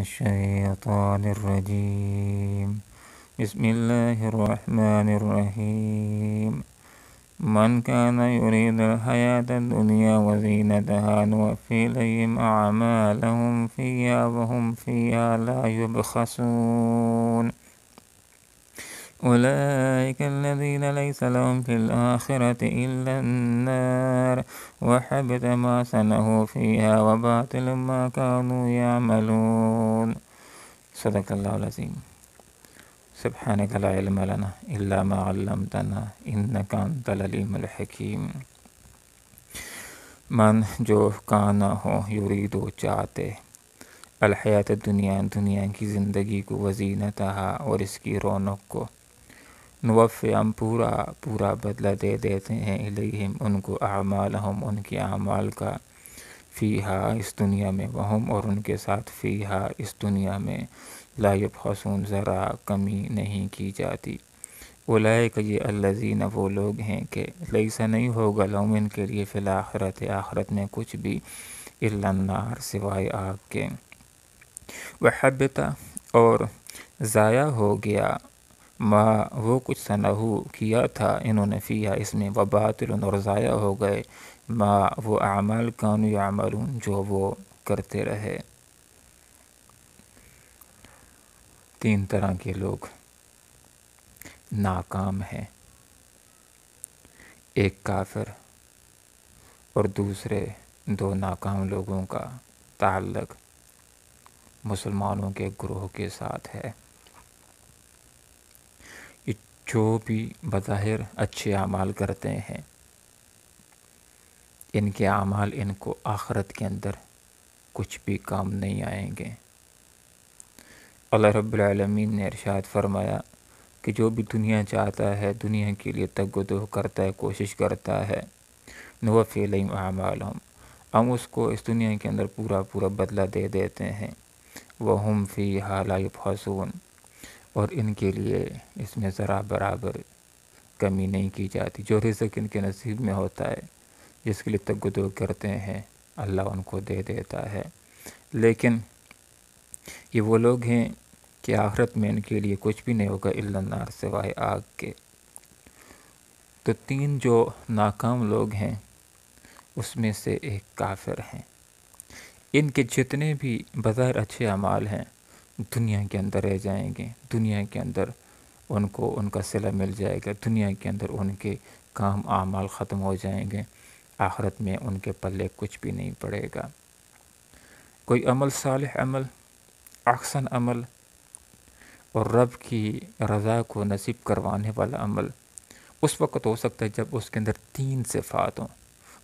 الشيطان الرجيم بسم الله الرحمن الرحيم من كان يريد الحياة الدنيا وزينتها نوفي إليهم أعمالهم فيها وهم فيها لا يبخسون أولئك الذين ليس لهم في الآخرة إلا النار وحبط ما صنعوا فيها وباطل ما كانوا يعملون صدق اللہ العظیم سبحانک لا علم لنا الا ما علمتنا انک انت العلیم الحکیم من جو کانا ہو یرید و چاہتے الحیات دنیا کی زندگی کو وزینتہا اور اس کی رونق کو نوفی ہم پورا بدلہ دے دیتے ہیں الیہم ان کو اعمالہم ان کے اعمال کا فیہا اس دنیا میں وہم اور ان کے ساتھ فیہا اس دنیا میں لا یبخسون ذرا کمی نہیں کی جاتی اولئک یہ الذین وہ لوگ ہیں کہ لیسا نہیں ہوگا لہم ان کے لیے فی الآخرت آخرت میں کچھ بھی الا النار سوائے آگ کے وحبط اور ضائع ہو گیا ما وہ کچھ صنعوا کیا تھا انہوں نے فیہا اس میں وباطل اور ضائع ہو گئے ما وہ اعمال کانوا یعملون جو وہ کرتے رہے۔ 3 طرح کے لوگ ناکام ہیں، ایک کافر اور دوسرے 2 ناکام لوگوں کا تعلق مسلمانوں کے گروہ کے ساتھ ہے۔ جو بھی بظاہر اچھے اعمال کرتے ہیں ان کے اعمال ان کو آخرت کے اندر کچھ بھی کام نہیں آئیں گے۔ اللہ رب العالمین نے ارشاد فرمایا کہ جو بھی دنیا چاہتا ہے، دنیا کے لیے تگ و دو کرتا ہے، کوشش کرتا ہے، نوفی الیہم اعمالہم ہم اس کو اس دنیا کے اندر پورا بدلہ دے دیتے ہیں، وہم فیہا لا یبخسون اور ان کے لیے اس میں ذرا برابر کمی نہیں کی جاتی۔ جو رزق ان کے نصیب میں ہوتا ہے، جس کے لیے تگ و دو کرتے ہیں، اللہ ان کو دے دیتا ہے۔ لیکن یہ وہ لوگ ہیں کہ آخرت میں ان کے لیے کچھ بھی نہیں ہوگا الا النار سوائے آگ کے۔ تو 3 جو ناکام لوگ ہیں اس میں سے ایک کافر ہیں۔ ان کے جتنے بھی بظاہر اچھے اعمال ہیں دنیا کے اندر رہ جائیں گے، دنیا کے اندر ان کو ان کا صلہ مل جائے گا، دنیا کے اندر ان کے کام اعمال ختم ہو جائیں گے، آخرت میں ان کے پلے کچھ بھی نہیں پڑے گا۔ کوئی عمل صالح عمل، احسن عمل اور رب کی رضا کو نصیب کروانے والا عمل اس وقت ہو سکتا ہے جب اس کے اندر 3 صفات ہوں۔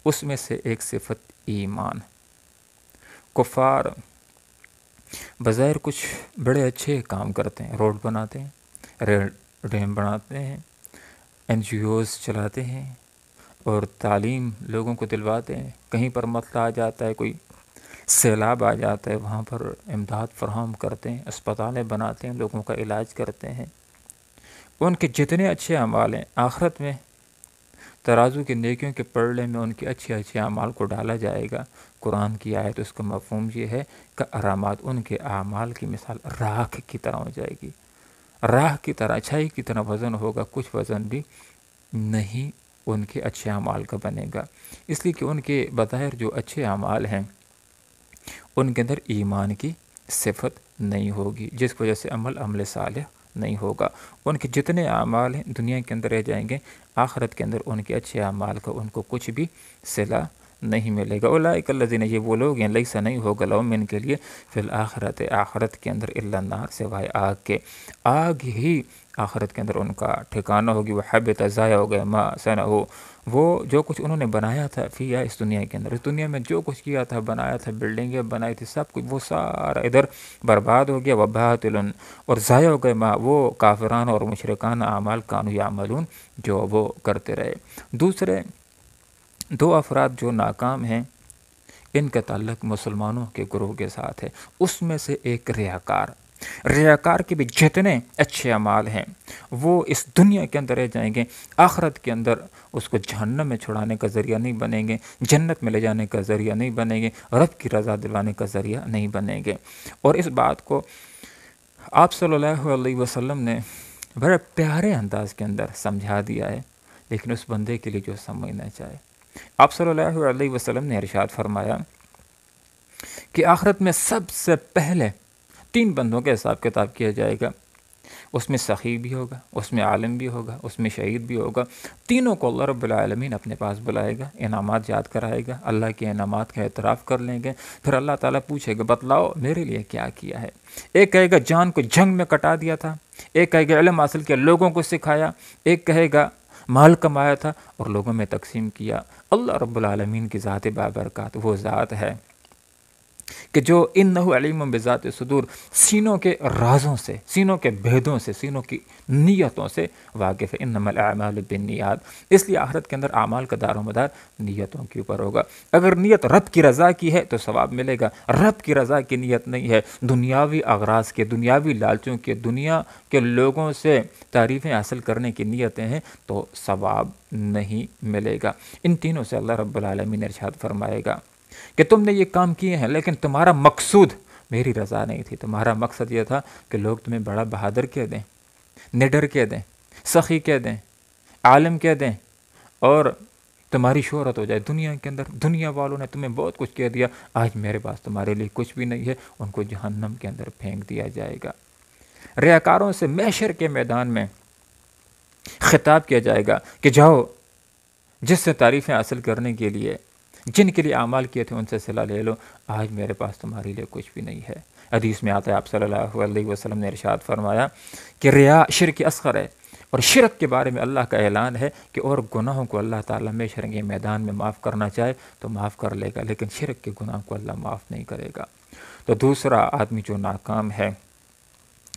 اس میں سے ایک صفت ایمان۔ کفار بظاہر کچھ بڑے اچھے کام کرتے ہیں، روڈ بناتے ہیں، ڈیم بناتے ہیں، NGOs چلاتے ہیں اور تعلیم لوگوں کو دلواتے ہیں۔ کہیں پر مسئلہ آ جاتا ہے، کوئی سیلاب آ جاتا ہے، وہاں پر امداد فراہم کرتے ہیں، اسپتالیں بناتے ہیں، لوگوں کا علاج کرتے ہیں۔ ان کے جتنے اچھے اعمال ہیں آخرت میں ترازو کے نیکیوں کے پلڑے میں ان کے اچھے اعمال کو ڈالا جائے گا۔ قرآن کی آیت اس کا مفہوم یہ ہے کہ ارامات ان کے اعمال کی مثال راکھ کی طرح ہو جائے گی، راکھ کی طرح، اچھائی کی طرح وزن ہوگا، کچھ وزن بھی نہیں ان کے اچھے اعمال کا بنے گا، اس لیے کہ ان کے بظاہر جو اچھے اعمال ہیں ان کے اندر ایمان کی صفت نہیں ہوگی، جس وجہ سے عمل صالح نہیں ہوگا۔ ان کے جتنے اعمال ہیں دنیا کے اندر رہ جائیں گے، آخرت کے اندر ان کے اچھے اعمال کا ان کو کچھ بھی صلہ نہیں ملے گا۔ اولئک الذین یہ وہ لوگ ہیں لیسا نہیں ہوگا لہم ان کے لیے فی الآخرت آخرت کے اندر الا النار سوائے آگ کے، آگ ہی آخرت کے اندر ان کا ٹھکانہ ہوگی۔ وحبط ضائع ہو گئے ما صنعوا وہ جو کچھ انہوں نے بنایا تھا فیہا اس دنیا کے اندر، اس دنیا میں جو کچھ کیا تھا، بنایا تھا، بلڈنگیں بنائی تھی، سب کچھ وہ سارا ادھر برباد ہو گیا۔ وباطل اور ضائع ہو گئے ما وہ کافران اور مشرکان اعمال کانوا یعملون جو وہ کرتے رہے۔ دوسرے 2 افراد جو ناکام ہیں ان کا تعلق مسلمانوں کے گروہ کے ساتھ ہے۔ اس میں سے ایک ریاکار، ریاکار کے بھی جتنے اچھے اعمال ہیں وہ اس دنیا کے اندر رہ جائیں گے، آخرت کے اندر اس کو جہنم میں چھڑانے کا ذریعہ نہیں بنیں گے، جنت میں لے جانے کا ذریعہ نہیں بنیں گے، رب کی رضا دلوانے کا ذریعہ نہیں بنیں گے۔ اور اس بات کو آپ صلی اللہ علیہ وسلم نے بڑے پیارے انداز کے اندر سمجھا دیا ہے، لیکن اس بندے کے لیے جو سمجھنا چاہے۔ آپ صلی اللہ علیہ وسلم نے ارشاد فرمایا کہ آخرت میں سب سے پہلے 3 بندوں کا حساب کتاب کیا جائے گا، اس میں سخی بھی ہوگا، اس میں عالم بھی ہوگا، اس میں شہید بھی ہوگا۔ تینوں کو اللہ رب العالمین اپنے پاس بلائے گا، انعامات یاد کرائے گا، اللہ کے انعامات کا اعتراف کر لیں گے، پھر اللہ تعالیٰ پوچھے گا بتلاؤ میرے لیے کیا کیا ہے۔ ایک کہے گا جان کو جنگ میں کٹا دیا تھا، ایک کہے گا علم حاصل کیا لوگوں کو سکھایا، ایک کہے گا مال کمایا تھا اور لوگوں میں تقسیم کیا۔ اللہ رب العالمین کی ذات بابرکات وہ ذات ہے کہ جو انہ علیم بذات صدور، سینوں کے رازوں سے، سینوں کے بھیدوں سے، سینوں کی نیتوں سے واقف ہے۔ انما الاعمال بالنیات، اس لیے آخرت کے اندر اعمال کا دار و مدار نیتوں کے اوپر ہوگا۔ اگر نیت رب کی رضا کی ہے تو ثواب ملے گا، رب کی رضا کی نیت نہیں ہے، دنیاوی اغراض کے، دنیاوی لالچوں کے، دنیا کے لوگوں سے تعریفیں حاصل کرنے کی نیتیں ہیں تو ثواب نہیں ملے گا۔ ان تینوں سے اللہ رب العالمین ارشاد فرمائے گا کہ تم نے یہ کام کیے ہیں لیکن تمہارا مقصود میری رضا نہیں تھی، تمہارا مقصد یہ تھا کہ لوگ تمہیں بڑا بہادر کہہ دیں، نڈر کہہ دیں، سخی کہہ دیں، عالم کہہ دیں، اور تمہاری شہرت ہو جائے دنیا کے اندر۔ دنیا والوں نے تمہیں بہت کچھ کہہ دیا، آج میرے پاس تمہارے لیے کچھ بھی نہیں ہے، ان کو جہنم کے اندر پھینک دیا جائے گا۔ ریاکاروں سے محشر کے میدان میں خطاب کیا جائے گا کہ جاؤ، جس سے تعریفیں حاصل کرنے کے لیے، جن کے لیے اعمال کیے تھے ان سے صلہ لے لو، آج میرے پاس تمہارے لیے کچھ بھی نہیں ہے۔ حدیث میں آتا ہے آپ صلی اللہ علیہ وسلم نے ارشاد فرمایا کہ ریا شرک اصغر ہے، اور شرک کے بارے میں اللہ کا اعلان ہے کہ اور گناہوں کو اللہ تعالیٰ میں شرنگے میدان میں معاف کرنا چاہے تو معاف کر لے گا، لیکن شرک کے گناہ کو اللہ معاف نہیں کرے گا۔ تو دوسرا آدمی جو ناکام ہے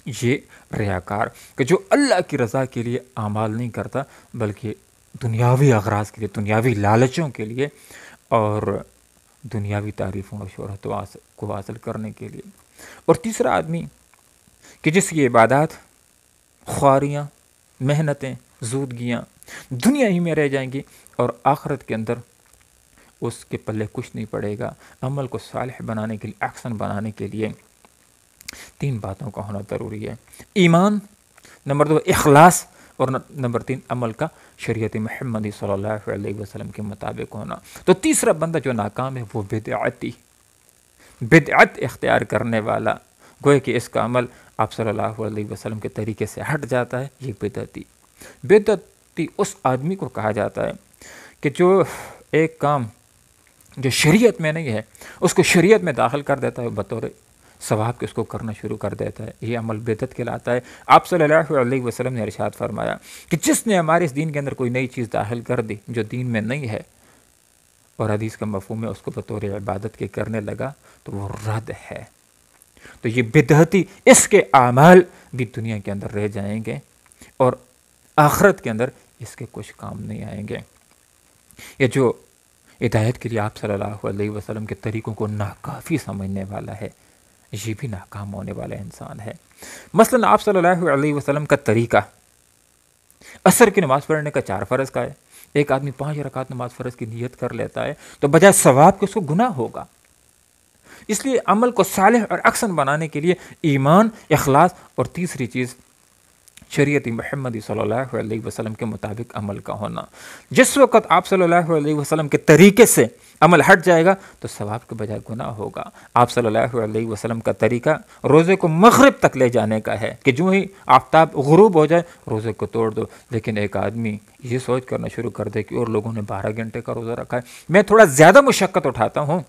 یہ ریاکار، کہ جو اللہ کی رضا کے لیے اعمال نہیں کرتا بلکہ دنیاوی اغراض کے لیے، دنیاوی لالچوں کے لیے اور دنیاوی تعریفوں اور شہرت کو حاصل کرنے کے لیے۔ اور تیسرا آدمی کہ جس کی عبادات، خواریاں، محنتیں، زودگیاں دنیا ہی میں رہ جائیں گی اور آخرت کے اندر اس کے پلے کچھ نہیں پڑے گا۔ عمل کو صالح بنانے کے لیے، احسن بنانے کے لیے 3 باتوں کا ہونا ضروری ہے: ایمان، نمبر 2 اخلاص، اور نمبر 3 عمل کا شریعت محمدی صلی اللہ علیہ وسلم کے مطابق ہونا۔ تو تیسرا بندہ جو ناکام ہے وہ بدعت اختیار کرنے والا، گویا کہ اس کا عمل آپ صلی اللہ علیہ وسلم کے طریقے سے ہٹ جاتا ہے، یہ بدعتی اس آدمی کو کہا جاتا ہے کہ جو ایک کام جو شریعت میں نہیں ہے اس کو شریعت میں داخل کر دیتا ہے، بطور ثواب کے اس کو کرنا شروع کر دیتا ہے، یہ عمل بدعت کہلاتا ہے۔ آپ صلی اللہ علیہ وسلم نے ارشاد فرمایا کہ جس نے ہمارے اس دین کے اندر کوئی نئی چیز داخل کر دی جو دین میں نہیں ہے، اور حدیث کا مفہوم ہے اس کو بطور عبادت کے کرنے لگا، تو وہ رد ہے۔ تو یہ بدعتی، اس کے اعمال بھی دنیا کے اندر رہ جائیں گے اور آخرت کے اندر اس کے کچھ کام نہیں آئیں گے۔ یہ جو ہدایت کے لیے آپ صلی اللہ علیہ وسلم کے طریقوں کو ناکافی سمجھنے والا ہے، یہ بھی ناکام ہونے والا انسان ہے۔ مثلا آپ صلی اللہ علیہ وسلم کا طریقہ عصر کی نماز پڑھنے کا 4 فرض کا ہے، ایک آدمی 5 رکعت نماز فرض کی نیت کر لیتا ہے تو بجائے ثواب کے اس کو گناہ ہوگا۔ اس لیے عمل کو صالح اور احسن بنانے کے لیے ایمان، اخلاص اور تیسری چیز شریعت محمدی صلی اللہ علیہ وسلم کے مطابق عمل کا ہونا۔ جس وقت آپ صلی اللہ علیہ وسلم کے طریقے سے عمل ہٹ جائے گا تو ثواب کے بجائے گناہ ہوگا۔ آپ صلی اللہ علیہ وسلم کا طریقہ روزے کو مغرب تک لے جانے کا ہے کہ جو ہی آفتاب غروب ہو جائے روزے کو توڑ دو، لیکن ایک آدمی یہ سوچ کرنا شروع کر دے کہ اور لوگوں نے 12 گھنٹے کا روزہ رکھا ہے، میں تھوڑا زیادہ مشقت اٹھاتا ہوں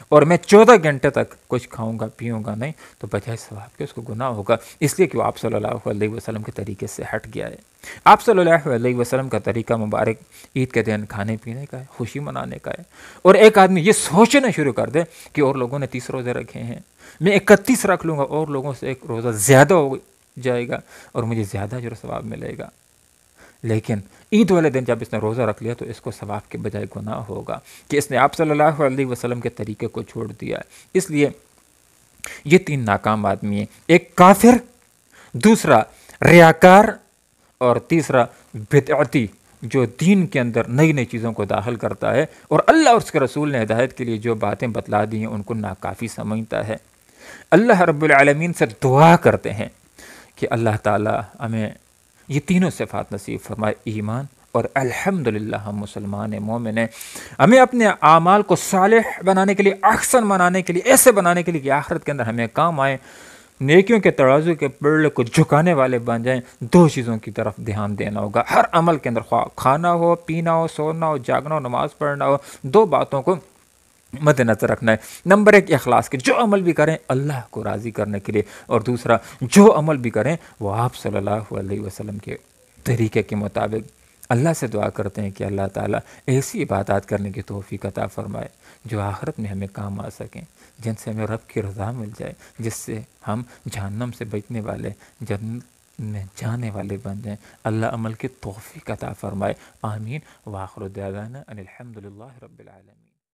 اور میں 14 گھنٹے تک کچھ کھاؤں گا پیوں گا نہیں، تو بجائے ثواب کے اس کو گناہ ہوگا، اس لیے کہ وہ آپ صلی اللہ علیہ وسلم کے طریقے سے ہٹ گیا ہے۔ آپ صلی اللہ علیہ وسلم کا طریقہ مبارک عید کے دن کھانے پینے کا ہے، خوشی منانے کا ہے، اور ایک آدمی یہ سوچنا شروع کر دے کہ اور لوگوں نے 30 روزے رکھے ہیں، میں 31 رکھ لوں گا اور لوگوں سے 1 روزہ زیادہ ہو جائے گا اور مجھے زیادہ اجر و ثواب ملے گا، لیکن عید والے دن جب اس نے روزہ رکھ لیا تو اس کو ثواب کے بجائے گناہ ہوگا کہ اس نے آپ صلی اللہ علیہ وسلم کے طریقے کو چھوڑ دیا ہے۔ اس لیے یہ 3 ناکام آدمی ہیں، ایک کافر، دوسرا ریاکار، اور تیسرا بدعتی، جو دین کے اندر نئی نئی چیزوں کو داخل کرتا ہے اور اللہ اور اس کے رسول نے ہدایت کے لیے جو باتیں بتلا دی ہیں ان کو ناکافی سمجھتا ہے۔ اللہ رب العالمین سے دعا کرتے ہیں کہ اللہ تعالی ہمیں یہ تینوں صفات نصیب فرمائے، ایمان اور الحمدللہ ہم مسلمان ہیں، مومن ہیں۔ ہمیں اپنے اعمال کو صالح بنانے کے لیے، احسن بنانے کے لیے، ایسے بنانے کے لیے کہ آخرت کے اندر ہمیں کام آئے، نیکیوں کے ترازو کے پلڑے کو جھکانے والے بن جائیں۔ 2 چیزوں کی طرف دھیان دینا ہوگا ہر عمل کے اندر، خواہ کھانا ہو، پینا ہو، سونا ہو، جاگنا ہو، نماز پڑھنا ہو، 2 باتوں کو مد نظر رکھنا ہے۔ نمبر 1 اخلاص کے، جو عمل بھی کریں اللہ کو راضی کرنے کے لیے، اور دوسرا جو عمل بھی کریں وہ آپ صلی اللہ علیہ وسلم کے طریقے کے مطابق۔ اللہ سے دعا کرتے ہیں کہ اللہ تعالیٰ ایسی عبادات کرنے کی توفیق عطا فرمائے جو آخرت میں ہمیں کام آ سکیں، جن سے ہمیں رب کی رضا مل جائے، جس سے ہم جہنم سے بچنے والے، جنت میں جانے والے بن جائیں۔ اللہ عمل کی توفیق عطا فرمائے، آمین۔ وآخر دعوانا ان الحمدللہ رب العالمین۔